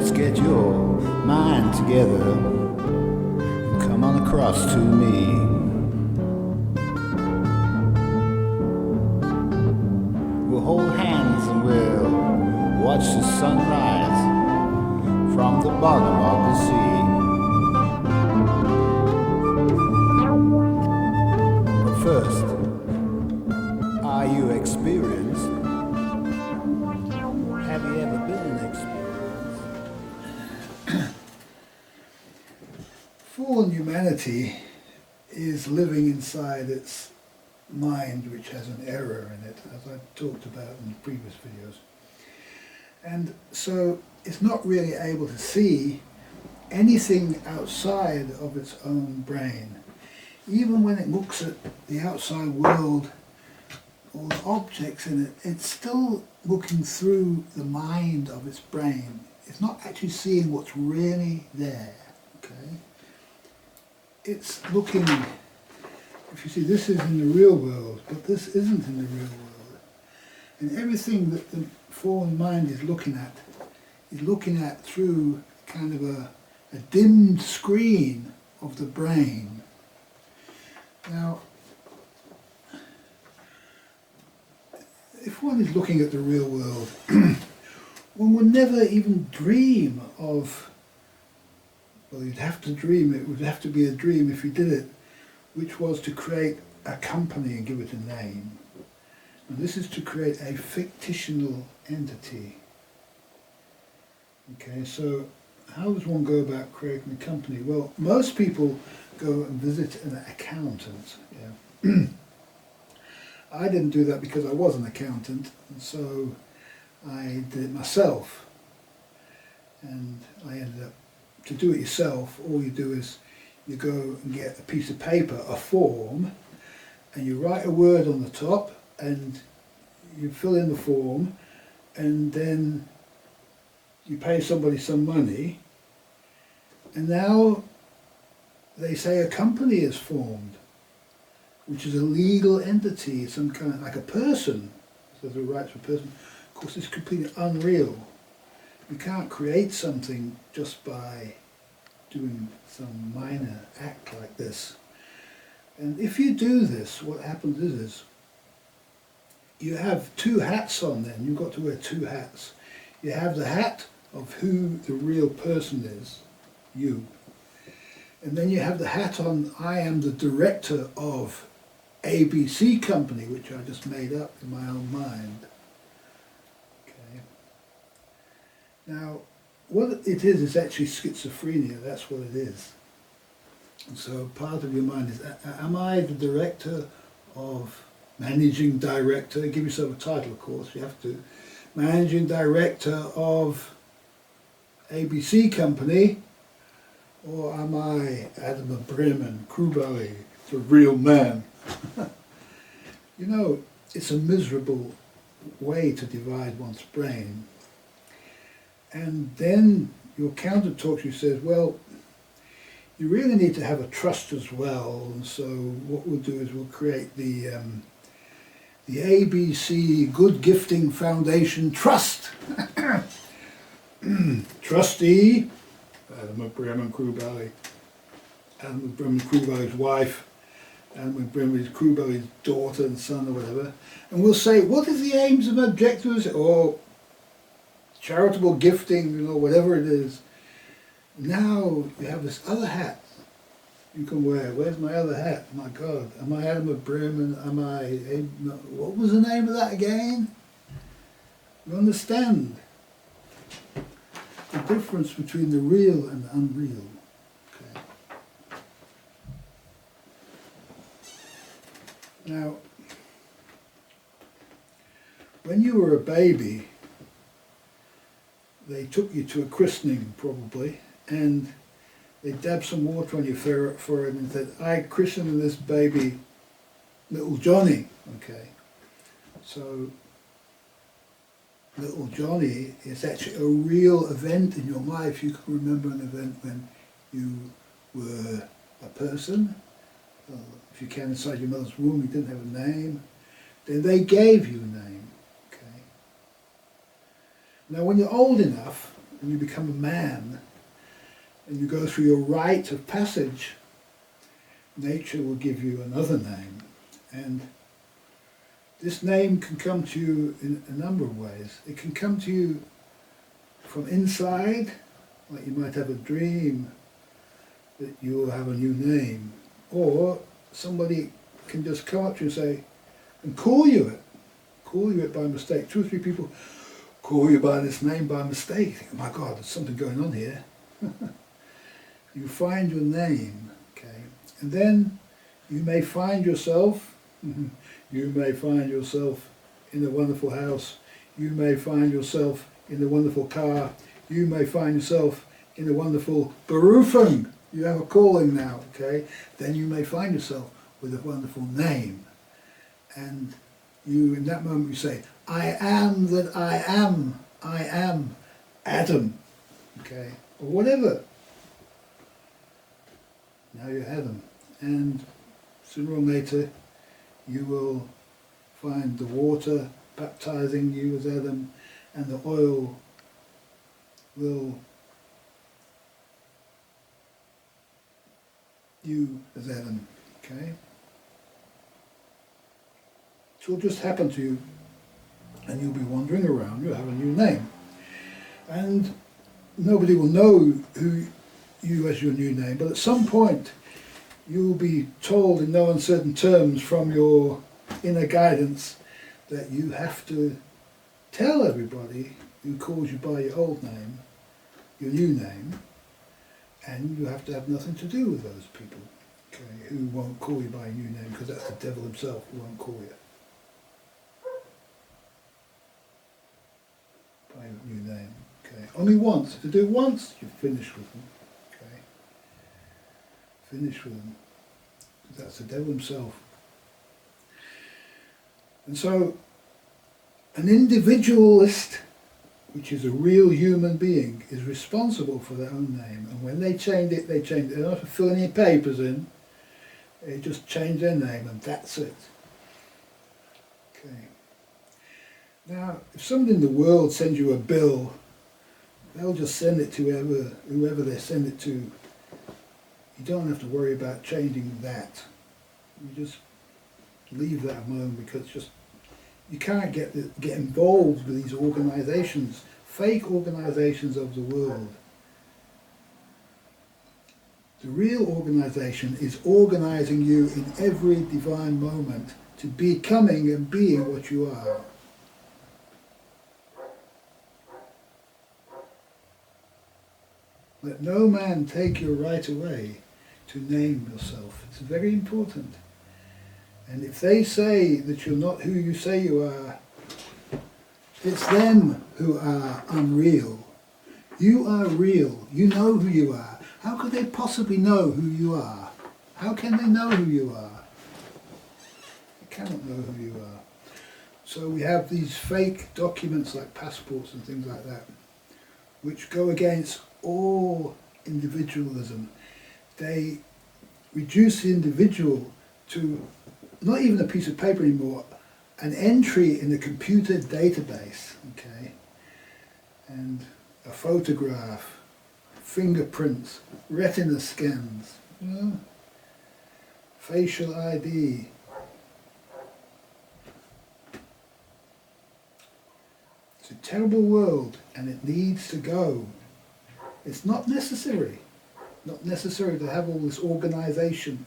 just get your mind together and come on across to me. We'll hold hands and we'll watch the sun rise from the bottom of the sea. But first, are you experienced? Have you ever been experienced? Fallen humanity is living inside its mind, which has an error in it, as I've talked about in previous videos. And so it's not really able to see anything outside of its own brain. Even when it looks at the outside world, all the objects in it, it's still looking through the mind of its brain. It's not actually seeing what's really there, okay? It's looking, if you see, this is in the real world, but this isn't in the real world. And everything that the fallen mind is looking at through kind of a dimmed screen of the brain. Now, if one is looking at the real world, one would never even dream of, well, you'd have to dream, it would have to be a dream if you did it, which was to create a company and give it a name. And this is to create a fictional entity. Okay, so how does one go about creating a company? Well, most people go and visit an accountant. Yeah. I didn't do that because I was an accountant, and so I did it myself. And I ended up, to do it yourself, all you do is you go and get a piece of paper, a form, and you write a word on the top, and you fill in the form, and then you pay somebody some money, and now they say a company is formed, which is a legal entity, some kind of, like a person, so the rights of a person. Of course, it's completely unreal. You can't create something just by doing some minor act like this. And if you do this, what happens is you have two hats on then. You've got to wear two hats. You have the hat of who the real person is, you. And then you have the hat on, I am the director of ABC company, which I just made up in my own mind. Okay. Now, what it is actually schizophrenia. That's what it is. And so part of your mind is, am I the director of, managing director, give yourself a title of course, you have to, managing director of ABC company, or am I Adam of Bremen-Krubally, the real man? You know, it's a miserable way to divide one's brain. And then your accountant talks to you, says, well, you really need to have a trust as well, and so what we'll do is we'll create the ABC Good Gifting Foundation Trust. Trustee, Adam of Bremen-Krubally, Adam of Bremen-Krubally's wife, Adam of Bremen-Krubally's daughter and son or whatever, and we'll say, what is the aims and objectives, or charitable gifting, you know, whatever it is. Now you have this other hat you can wear. Where's my other hat? My God, am I Adam of Bremen? Am I, what was the name of that again? You understand the difference between the real and the unreal. Okay. Now, when you were a baby, they took you to a christening probably, and they dabbed some water on your forehead and said, I christened this baby Little Johnny. Okay, so Little Johnny is actually a real event in your life. You can remember an event when you were a person. If you came inside your mother's womb, you didn't have a name. Then they gave you a name. Okay. Now when you're old enough, and you become a man, and you go through your rite of passage, nature will give you another name. And this name can come to you in a number of ways. It can come to you from inside, like you might have a dream that you will have a new name, or somebody can just come up to you and say, and call you it by mistake. 2 or 3 people call you by this name by mistake. You think, oh my God, there's something going on here. You find your name, okay, and then you may find yourself, you may find yourself in a wonderful house, you may find yourself in a wonderful car, you may find yourself in a wonderful Berufung. You have a calling now, okay? Then you may find yourself with a wonderful name. And you, in that moment, you say, I am that I am Adam, okay? Or whatever. Now you're Adam. And sooner or later, you will find the water baptizing you as Adam, and the oil will you as Adam, okay? It will just happen to you, and you'll be wandering around, you'll have a new name. And nobody will know who you as your new name, but at some point you'll be told in no uncertain terms from your inner guidance that you have to tell everybody who calls you by your old name, your new name, and you have to have nothing to do with those people, okay, who won't call you by a new name, because that's the devil himself who won't call you by your new name. Okay, only once. If you do it once, you're finished with them. Okay, finished with them. That's the devil himself. And so, an individualist, which is a real human being, is responsible for their own name. And when they change it, they change it. They don't have to fill any papers in. They just change their name, and that's it. Okay. Now, if somebody in the world sends you a bill, they'll just send it to whoever they send it to. You don't have to worry about changing that. You just leave that alone, because just you can't get involved with these organisations, fake organisations of the world. The real organisation is organising you in every divine moment to becoming and being what you are. Let no man take your right away to name yourself. It's very important. And if they say that you're not who you say you are, it's them who are unreal. You are real. You know who you are. How could they possibly know who you are? How can they know who you are? They cannot know who you are. So we have these fake documents like passports and things like that, which go against all individualism. They reduce the individual to not even a piece of paper anymore, an entry in a computer database, okay, and a photograph, fingerprints, retina scans, you know, facial ID. It's a terrible world, and it needs to go. It's not necessary to have all this organisation.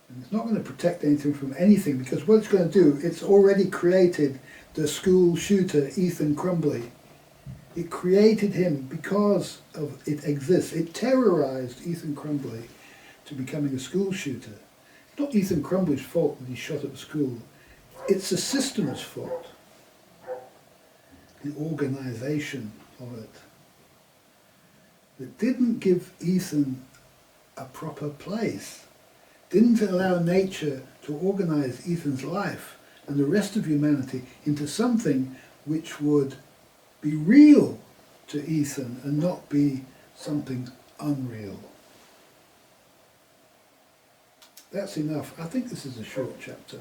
And it's not going to protect anything from anything, because what it's going to do, it's already created the school shooter Ethan Crumbley. It created him because of it exists. It terrorised Ethan Crumbley to becoming a school shooter. It's not Ethan Crumbley's fault that he shot at the school. It's the system's fault. The organisation of it. It didn't give Ethan a proper place. Didn't allow nature to organise Ethan's life and the rest of humanity into something which would be real to Ethan and not be something unreal. That's enough. I think this is a short chapter.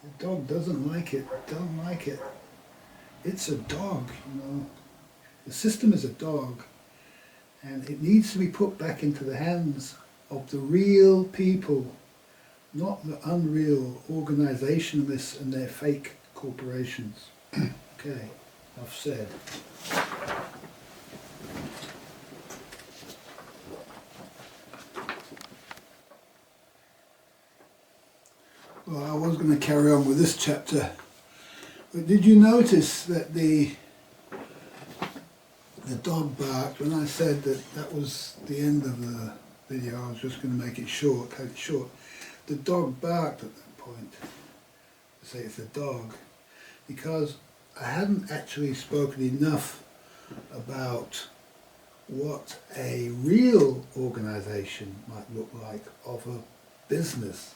The dog doesn't like it, don't like it. it's a dog, you know. The system is a dog, and it needs to be put back into the hands of the real people, not the unreal organisationalists and their fake corporations. Okay, I've said. Well, I was going to carry on with this chapter, but did you notice that the dog barked when I said that that was the end of the video? I was just going to make it short, cut it short. The dog barked at that point. I say it's a dog because I hadn't actually spoken enough about what a real organisation might look like of a business.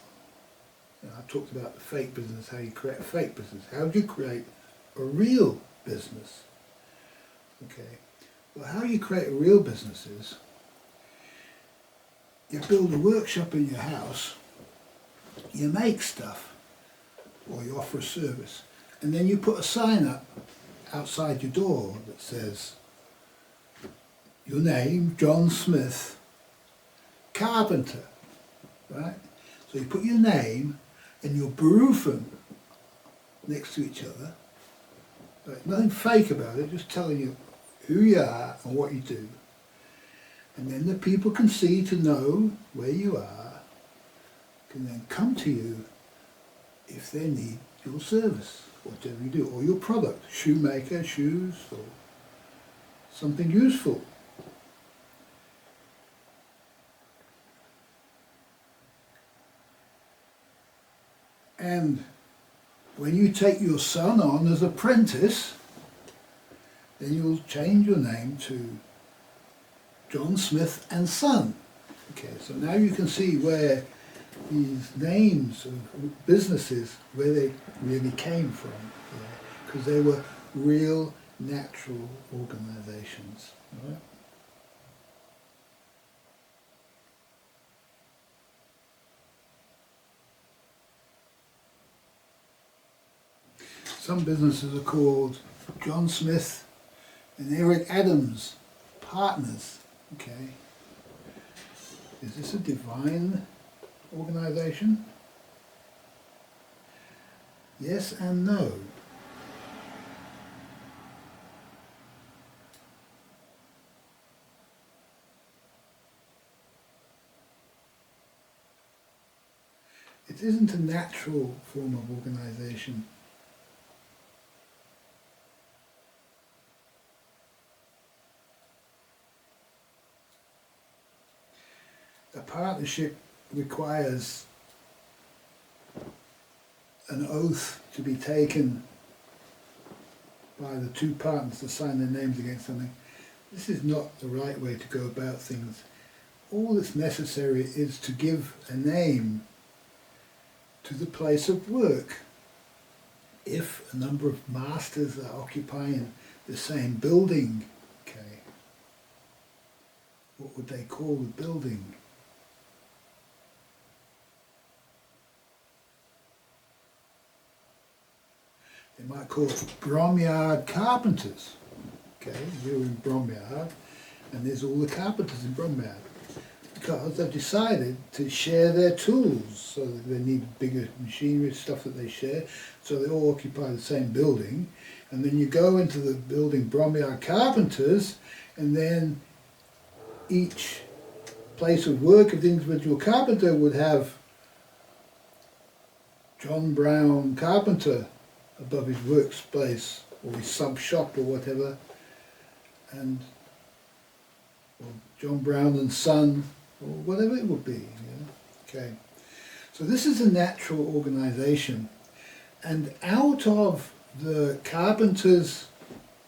You know, I talked about the fake business, how you create a fake business. How do you create a real business? Okay. Well, how you create a real business is you build a workshop in your house, you make stuff, or you offer a service, and then you put a sign up outside your door that says your name, John Smith, carpenter, right? So you put your name and your berufen next to each other, right? Nothing fake about it, just telling you who you are and what you do. And then the people can see to know where you are, can then come to you if they need your service, whatever you do, or your product, shoemaker, shoes, or something useful. And when you take your son on as apprentice, then you'll change your name to John Smith and Son. Okay, so now you can see where these names of businesses, where they really came from, because they were real, natural organisations. Right? Some businesses are called John Smith and Eric Adams Partners. Okay. Is this a divine organisation? Yes and no. It isn't a natural form of organisation. A partnership requires an oath to be taken by the two partners to sign their names against something. This is not the right way to go about things. All that's necessary is to give a name to the place of work. If a number of masters are occupying the same building, okay, what would they call the building? They might call it Bromyard Carpenters. Okay, we're in Bromyard, and there's all the carpenters in Bromyard. Because they've decided to share their tools, so that they need bigger machinery, stuff that they share, so they all occupy the same building. And then you go into the building Bromyard Carpenters, and then each place of work of the individual carpenter would have John Brown Carpenter above his workspace, or his sub shop or whatever, and or John Brown and Son, or whatever it would be. Okay, so this is a natural organisation, and out of the carpenters'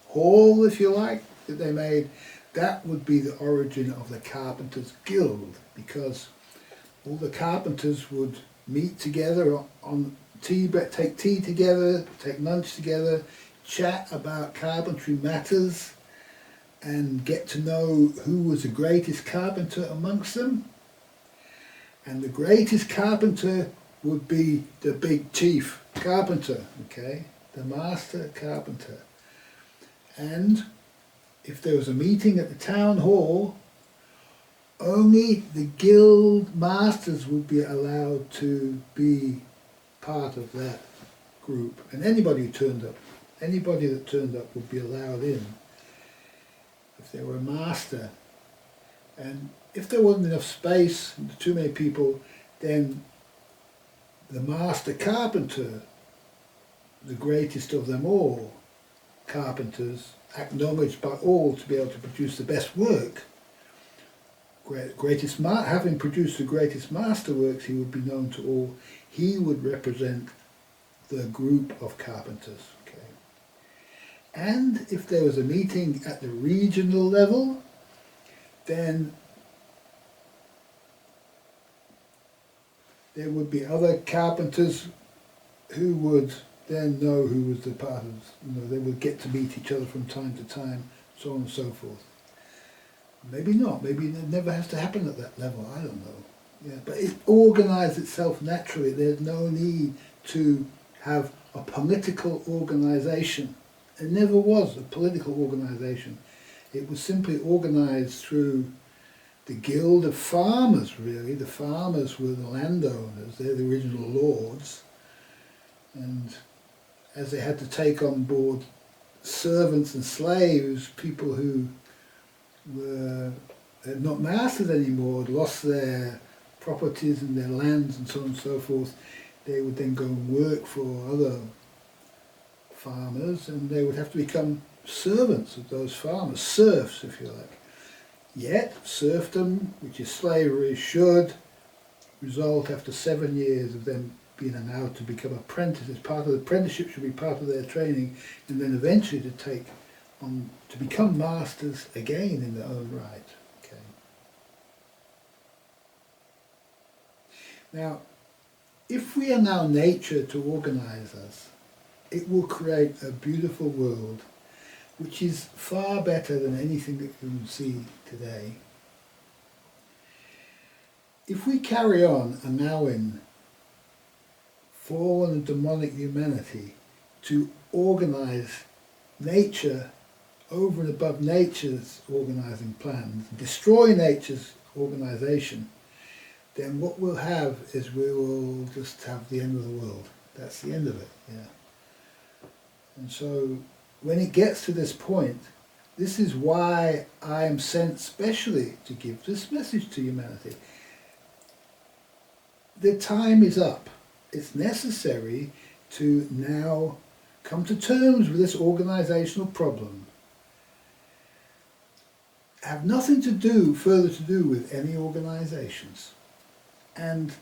hall, if you like, that they made, that would be the origin of the Carpenters Guild, because all the carpenters would meet together on tea, take tea together, take lunch together, chat about carpentry matters, and get to know who was the greatest carpenter amongst them. And the greatest carpenter would be the big chief carpenter, okay, the master carpenter. And if there was a meeting at the town hall, only the guild masters would be allowed to be part of that group. And anybody that turned up would be allowed in if they were a master. And if there wasn't enough space, too many people, then the master carpenter, the greatest of them all, carpenters, acknowledged by all to be able to produce the best work, having produced the greatest masterworks, he would be known to all. He would represent the group of carpenters. Okay. And if there was a meeting at the regional level, then there would be other carpenters who would then know who was the part of, they would get to meet each other from time to time, so on and so forth. Maybe not, maybe it never has to happen at that level, I don't know. Yeah, but it organised itself naturally. There's no need to have a political organisation. It never was a political organisation. It was simply organised through the guild of farmers, really. The farmers were the landowners, they're the original lords. And as they had to take on board servants and slaves, people who were not masters anymore, had lost their properties and their lands and so on and so forth, they would then go and work for other farmers, and they would have to become servants of those farmers, serfs if you like. Yet serfdom, which is slavery, should result after 7 years of them being allowed to become apprentices. Part of the apprenticeship should be part of their training, and then eventually to take on to become masters again in their own right. Okay. Now, if we allow nature to organise us, it will create a beautiful world which is far better than anything that we can see today. If we carry on allowing fallen and demonic humanity to organise nature over and above nature's organising plans, destroy nature's organisation, then what we'll have is we will just have the end of the world. That's the end of it, yeah. And so when it gets to this point, this is why I am sent specially to give this message to humanity. The time is up. It's necessary to now come to terms with this organisational problem. Have nothing to do, further to do with any organisations. And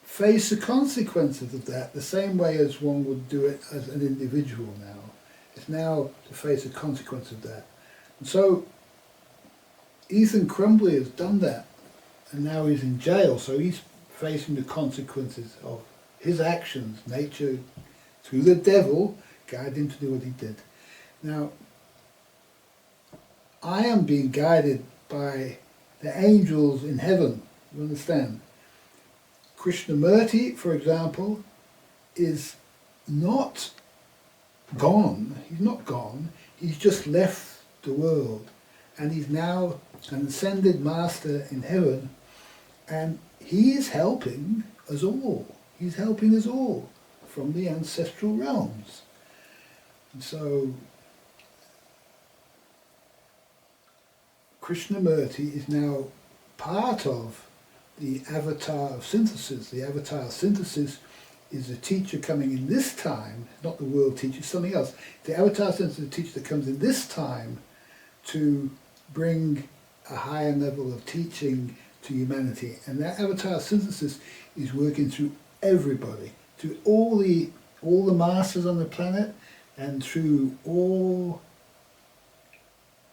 face the consequences of that the same way as one would do it as an individual now. It's now to face the consequence of that. And so Ethan Crumbley has done that, and now he's in jail, so he's facing the consequences of his actions. Nature, through the devil, guided him to do what he did. Now, I am being guided by the angels in heaven, you understand? Krishnamurti, for example, is not gone. He's not gone. He's just left the world, and he's now an ascended master in heaven, and he is helping us all. He's helping us all from the ancestral realms. And so Krishnamurti is now part of the avatar of synthesis. The avatar of synthesis is a teacher coming in this time, not the world teacher, something else. The avatar of synthesis is a teacher that comes in this time to bring a higher level of teaching to humanity. And that avatar of synthesis is working through everybody, through all the masters on the planet, and through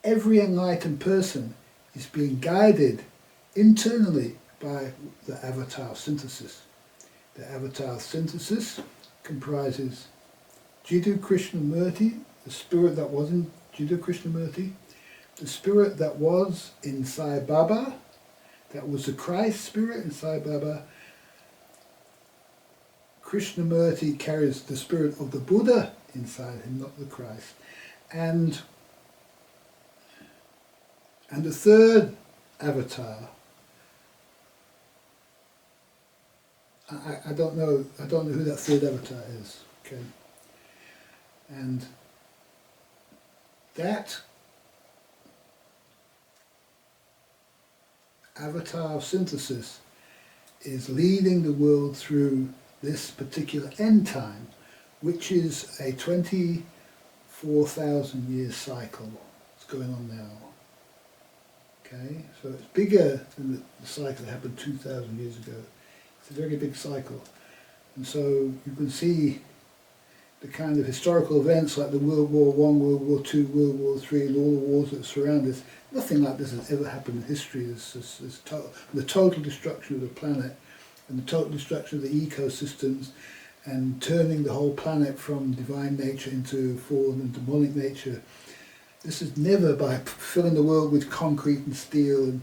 every enlightened person is being guided internally by the avatar of synthesis. The avatar of synthesis comprises Jiddu Krishnamurti, the spirit that was in Jiddu Krishnamurti, the spirit that was in Sai Baba, that was the Christ spirit in Sai Baba. Krishnamurti carries the spirit of the Buddha inside him, not the Christ. And the third avatar, I don't know who that third avatar is, okay? And that avatar of synthesis is leading the world through this particular end time, which is a 24,000 year cycle that's going on now. Okay, so it's bigger than the cycle that happened 2,000 years ago. It's a very big cycle. And so you can see the kind of historical events like the World War I, World War II, World War III, and all the wars that surround us. Nothing like this has ever happened in history. The total destruction of the planet and the total destruction of the ecosystems and turning the whole planet from divine nature into fallen and demonic nature. This is never by filling the world with concrete and steel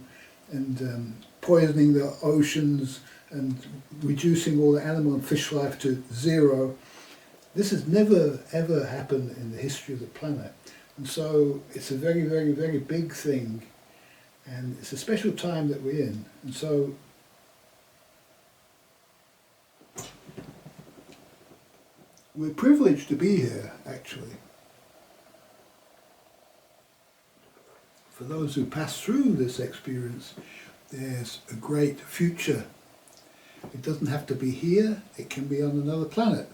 and poisoning the oceans and reducing all the animal and fish life to zero. This has never ever happened in the history of the planet. And so it's a very, very, very big thing, and it's a special time that we're in. And so we're privileged to be here, actually. For those who pass through this experience, there's a great future. It doesn't have to be here, it can be on another planet.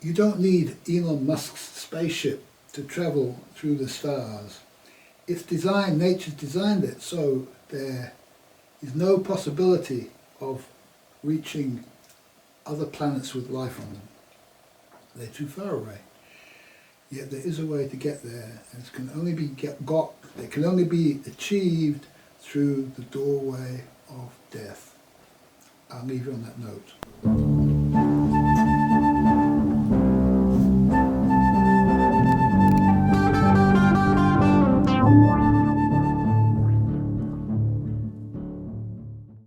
You don't need Elon Musk's spaceship to travel through the stars. It's designed, nature's designed it so there is no possibility of reaching other planets with life on them. They're too far away. Yet there is a way to get there, and it can only be it can only be achieved through the doorway of death. I'll leave you on that note.